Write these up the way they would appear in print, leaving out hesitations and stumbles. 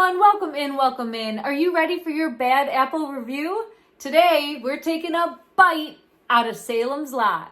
everyone, welcome in. Are you ready for your bad apple review? Today, we're taking a bite out of Salem's Lot.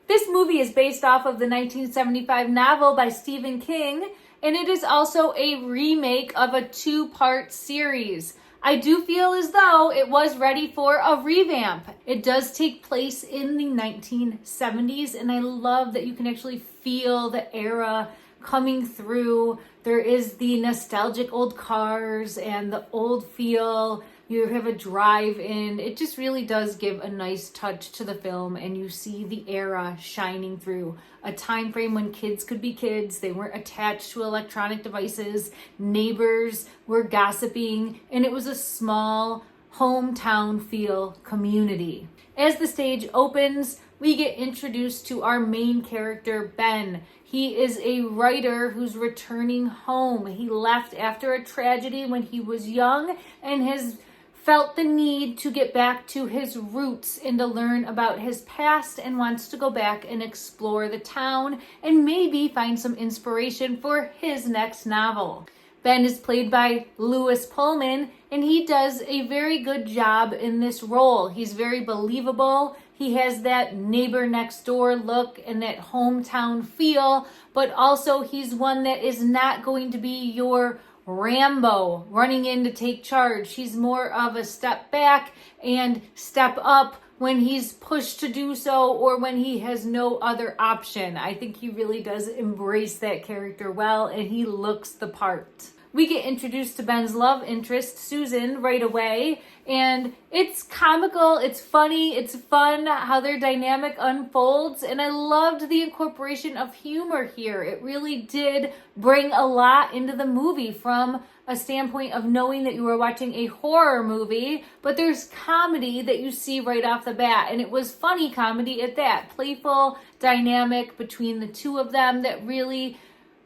This movie is based off of the 1975 novel by Stephen King, and it is also a remake of a two-part series. I do feel as though it was ready for a revamp. It does take place in the 1970s, and I love that you can actually feel the era coming through. There is the nostalgic old cars and the old feel. You have a drive-in. It just really does give a nice touch to the film, and you see the era shining through. A time frame when kids could be kids. They weren't attached to electronic devices. Neighbors were gossiping, and it was a small hometown feel community. As the stage opens, we get introduced to our main character, Ben. He is a writer who's returning home. He left after a tragedy when he was young and has felt the need to get back to his roots and to learn about his past, and wants to go back and explore the town and maybe find some inspiration for his next novel. Ben is played by Lewis Pullman, and he does a very good job in this role. He's very believable. He has that neighbor next door look and that hometown feel, but also he's one that is not going to be your Rambo running in to take charge. He's more of a step back and step up when he's pushed to do so or when he has no other option. I think he really does embrace that character well, and he looks the part. We get introduced to Ben's love interest, Susan, right away, and it's comical, it's funny, it's fun how their dynamic unfolds, and I loved the incorporation of humor here. It really did bring a lot into the movie from a standpoint of knowing that you were watching a horror movie, but there's comedy that you see right off the bat, and it was funny comedy at that, playful dynamic between the two of them that really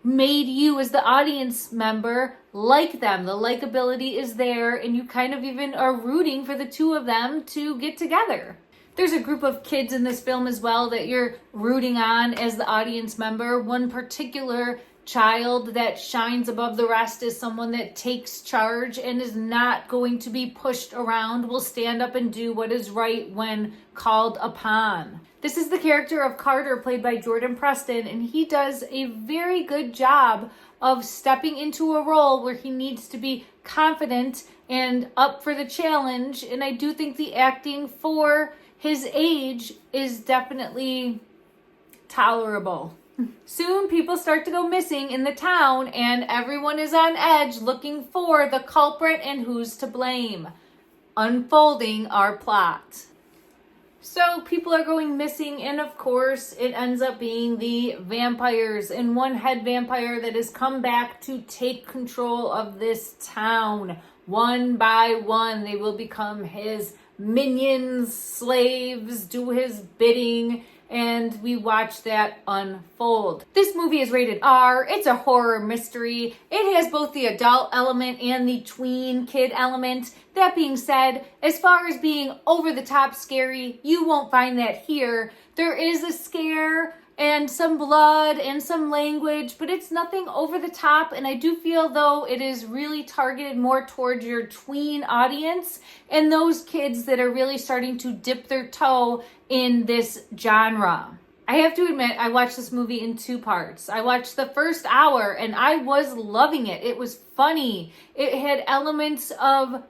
made you as the audience member like them. The likability is there, and you kind of even are rooting for the two of them to get together. There's a group of kids in this film as well that you're rooting on as the audience member. One particular child that shines above the rest is someone that takes charge and is not going to be pushed around, will stand up and do what is right when called upon. This is the character of Carter, played by Jordan Preston, and he does a very good job of stepping into a role where he needs to be confident and up for the challenge, and I do think the acting for his age is definitely tolerable. Soon people start to go missing in the town, and everyone is on edge looking for the culprit and who's to blame. Unfolding our plot. So people are going missing, and of course it ends up being the vampires, and one head vampire that has come back to take control of this town. One by one, they will become his minions, slaves, do his bidding, and we watch that unfold. This movie is rated R. It's a horror mystery. It has both the adult element and the tween kid element. That being said, as far as being over the top scary, you won't find that here. There is a scare and some blood and some language, but it's nothing over the top, and I do feel though it is really targeted more towards your tween audience and those kids that are really starting to dip their toe in this genre. I have to admit, I watched this movie in two parts. I watched the first hour and I was loving it. It was funny. It had elements of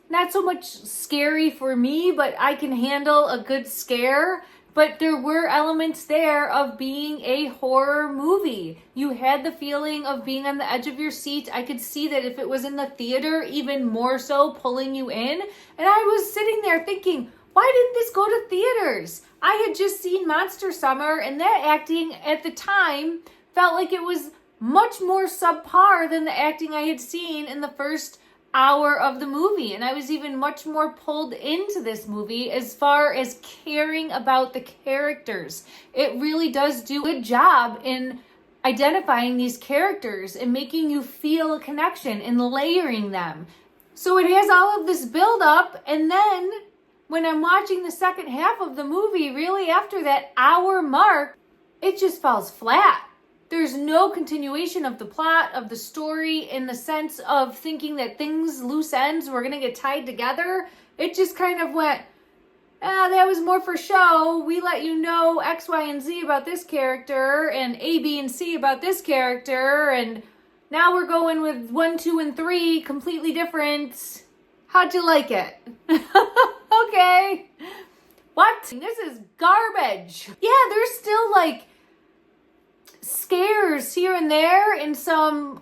not so much scary for me, but I can handle a good scare. But there were elements there of being a horror movie. You had the feeling of being on the edge of your seat. I could see that if it was in the theater, even more so pulling you in. And I was sitting there thinking, why didn't this go to theaters? I had just seen Monster Summer, and that acting at the time felt like it was much more subpar than the acting I had seen in the first hour of the movie, and I was even much more pulled into this movie as far as caring about the characters. It really does do a good job in identifying these characters and making you feel a connection and layering them. So it has all of this build up, and then when I'm watching the second half of the movie, really after that hour mark, it just falls flat. There's no continuation of the plot, of the story, in the sense of thinking that things, loose ends, were going to get tied together. It just kind of went, that was more for show. We let you know X, Y, and Z about this character, and A, B, and C about this character, and now we're going with 1, 2, and 3, completely different. How'd you like it? Okay. What? This is garbage. Yeah, there's still like scares here and there and some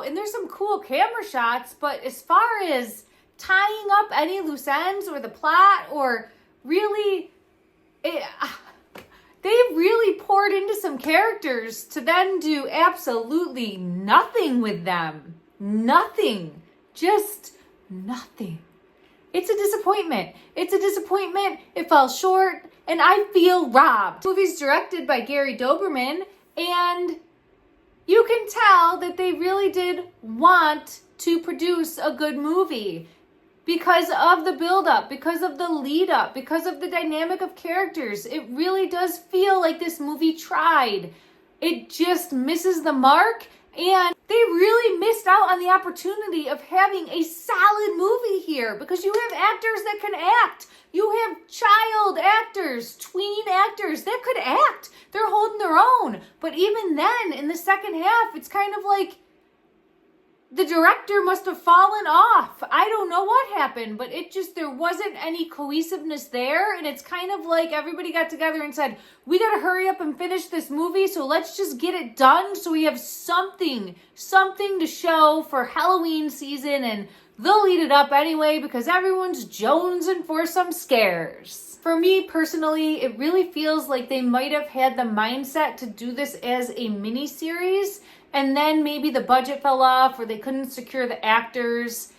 and there's some cool camera shots, but as far as tying up any loose ends or the plot or really they really poured into some characters to then do absolutely nothing with them. Nothing. Just nothing. It's a disappointment. It's a disappointment. It fell short, and I feel robbed. The movie's directed by Gary Doberman, and you can tell that they really did want to produce a good movie because of the build-up, because of the lead-up, because of the dynamic of characters. It really does feel like this movie tried. It just misses the mark, and they really missed out on the opportunity of having a solid movie here because you have actors that can act. You have child actors, tween actors that could act. They're holding their own. But even then, in the second half, it's kind of like the director must have fallen off. I don't know what happened, but there wasn't any cohesiveness there. And it's kind of like everybody got together and said, we got to hurry up and finish this movie. So let's just get it done. So we have something to show for Halloween season. And they'll eat it up anyway because everyone's jonesing for some scares. For me personally, it really feels like they might have had the mindset to do this as a mini series. And then maybe the budget fell off or they couldn't secure the actors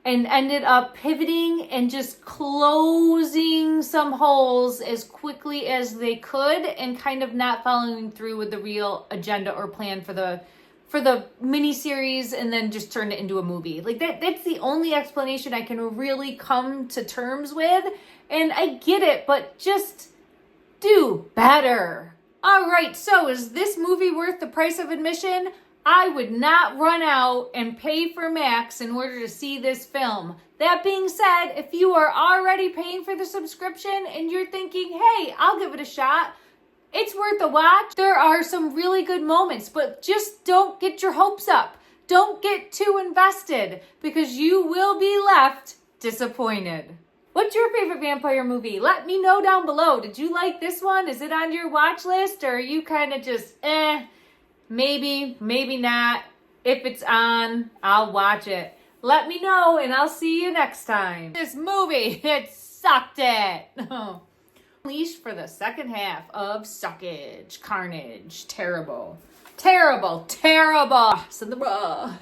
and ended up pivoting and just closing some holes as quickly as they could and kind of not following through with the real agenda or plan for the miniseries and then just turned it into a movie. Like that's the only explanation I can really come to terms with. And I get it, but just do better. All right, so is this movie worth the price of admission? I would not run out and pay for Max in order to see this film. That being said, if you are already paying for the subscription and you're thinking, hey, I'll give it a shot, it's worth a watch. There are some really good moments, but just don't get your hopes up. Don't get too invested because you will be left disappointed. What's your favorite vampire movie? Let me know down below. Did you like this one? Is it on your watch list? Or are you kind of just, maybe, maybe not. If it's on, I'll watch it. Let me know and I'll see you next time. This movie, it sucked it. Unleashed for the second half of Suckage, Carnage, terrible. Terrible, terrible. Cinderella.